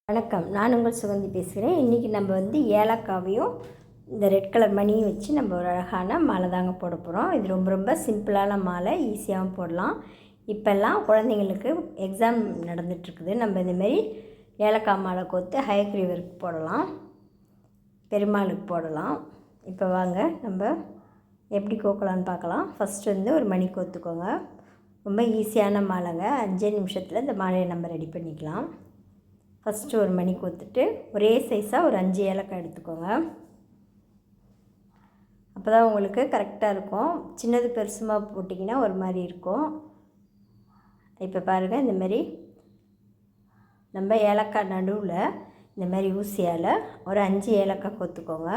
வணக்கம். நான் உங்கள் சுகந்தி பேசுகிறேன். இன்றைக்கி நம்ம ஏலக்காவையும் இந்த ரெட் கலர் மணியும் வச்சு நம்ம ஒரு அழகான மாலை தாங்க போட போகிறோம். இது ரொம்ப ரொம்ப சிம்பிளான மாலை, ஈஸியாகவும் போடலாம். இப்போல்லாம் குழந்தைங்களுக்கு எக்ஸாம் நடந்துகிட்ருக்குது. நம்ம இந்தமாரி ஏலக்காய் மாலை கோர்த்து ஹயக்ரீவருக்கு போடலாம், பெருமாளுக்கு போடலாம். இப்போ வாங்க நம்ம எப்படி கோக்கலான்னு பார்க்கலாம். ஃபஸ்ட்டு ஒரு மணி கோர்த்துக்கோங்க. ரொம்ப ஈஸியான மாலைங்க. 5 நிமிஷத்தில் இந்த மாலையை நம்ம ரெடி பண்ணிக்கலாம். ஃபஸ்ட்டு ஒரு மணி கோர்த்துட்டு ஒரே சைஸாக ஒரு 5 ஏலக்காய் எடுத்துக்கோங்க. அப்போ தான் உங்களுக்கு கரெக்டாக இருக்கும். சின்னது பெருசுமாக போட்டிங்கன்னா ஒரு மாதிரி இருக்கும். இப்போ பாருங்கள், இந்தமாரி நம்ம ஏலக்காய் நடுவில் இந்தமாரி ஊசியால் ஒரு 5 ஏலக்காய் கோர்த்துக்கோங்க.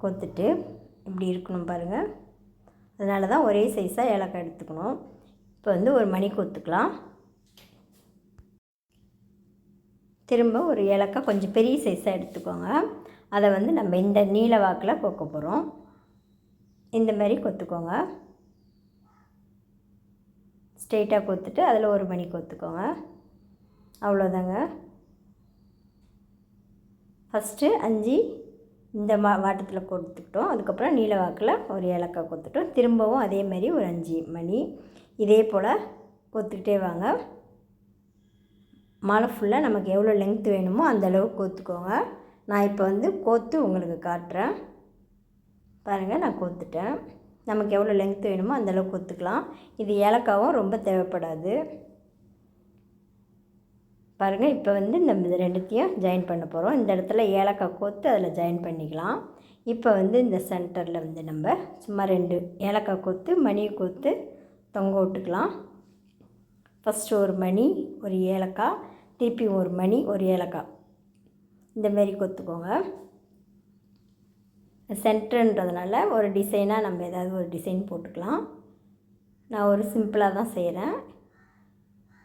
கோர்த்துட்டு இப்படி இருக்கணும் பாருங்கள். அதனால தான் ஒரே சைஸாக ஏலக்காய் எடுத்துக்கணும். இப்போ ஒரு மணி கோர்த்துக்கலாம். திரும்ப ஒரு ஏலக்காய் கொஞ்சம் பெரிய சைஸாக எடுத்துக்கோங்க. அதை நம்ம இந்த நீல வாக்கில் கோக்க போகிறோம். இந்த மாதிரி கொத்துக்கோங்க. ஸ்ட்ரெயிட்டாக கொத்துட்டு அதில் ஒரு மணி கொத்துக்கோங்க. அவ்வளோதாங்க. ஃபஸ்ட்டு 5 இந்த வாட்டத்தில் கொடுத்துக்கிட்டோம். அதுக்கப்புறம் நீல வாக்கில் ஒரு ஏலக்காய் கொத்துட்டோம். திரும்பவும் அதே மாதிரி ஒரு 5 மணி இதே போல் கொத்துக்கிட்டே வாங்க. மாலை ஃபுல்லாக நமக்கு எவ்வளோ லென்த் வேணுமோ அந்தளவுக்கு கோத்துக்கோங்க. நான் இப்போ கோத்து உங்களுக்கு காட்டுறேன் பாருங்கள். நான் கோத்துட்டேன். நமக்கு எவ்வளோ லென்த் வேணுமோ அந்தளவுக்கு கோத்துக்கலாம். இது ஏலக்காவும் ரொம்ப தேவைப்படாது பாருங்கள். இப்போ நம்ம இது ரெண்டுத்தையும் ஜாயின் பண்ண போகிறோம். இந்த இடத்துல ஏலக்காய் கோத்து அதில் ஜாயின் பண்ணிக்கலாம். இப்போ இந்த சென்டரில் நம்ம சும்மா 2 ஏலக்காய் கோத்து மணியை கோத்து தொங்க விட்டுக்கலாம். ஃபஸ்ட்டு ஒரு மணி ஒரு ஏலக்காய், திருப்பி ஒரு மணி ஒரு ஏலக்காய், இந்தமாரி கொத்துக்கோங்க. சென்டர்ன்றதுனால ஒரு டிசைனாக நம்ம ஏதாவது ஒரு டிசைன் போட்டுக்கலாம். நான் ஒரு சிம்பிளாக தான் செய்கிறேன்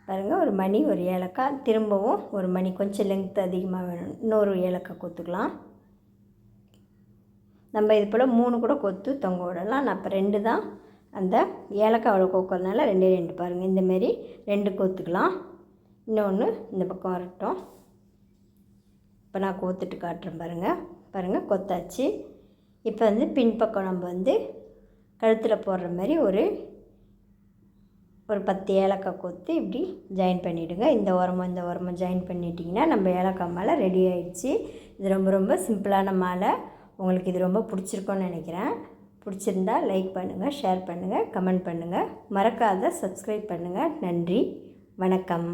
பாருங்கள். ஒரு மணி ஒரு ஏலக்காய், திரும்பவும் ஒரு மணி கொஞ்சம் லென்த் அதிகமாக வேணும், இன்னொரு ஏலக்காய் கொத்துக்கலாம். நம்ம இது போல் 3 கூட கொத்து தொங்க விடலாம். நான் இப்போ 2 தான் அந்த ஏலக்காய் அவ்வளோ கோக்கிறதுனால 2 பாருங்கள். இந்தமாரி 2 கோத்துக்கலாம். இன்னொன்று இந்த பக்கம் வரட்டும். இப்போ நான் கோத்துட்டு காட்டுறேன் பாருங்கள் கொத்தாச்சு. இப்போ பின்பக்கம் நம்ம கழுத்தில் போடுற மாதிரி ஒரு 10 ஏலக்காய் கோத்து இப்படி ஜாயின் பண்ணிவிடுங்க. இந்த ஓரமாக ஜாயின் பண்ணிட்டிங்கன்னா நம்ம ஏலக்காய் மாலை ரெடி ஆகிடுச்சு. இது ரொம்ப ரொம்ப சிம்பிளான மாலை. உங்களுக்கு இது ரொம்ப பிடிச்சிருக்கோன்னு நினைக்கிறேன். பிடிச்சிருந்தா லைக் பண்ணுங்கள், ஷேர் பண்ணுங்கள், கமெண்ட் பண்ணுங்கள். மறக்காத சப்ஸ்கிரைப் பண்ணுங்கள். நன்றி, வணக்கம்.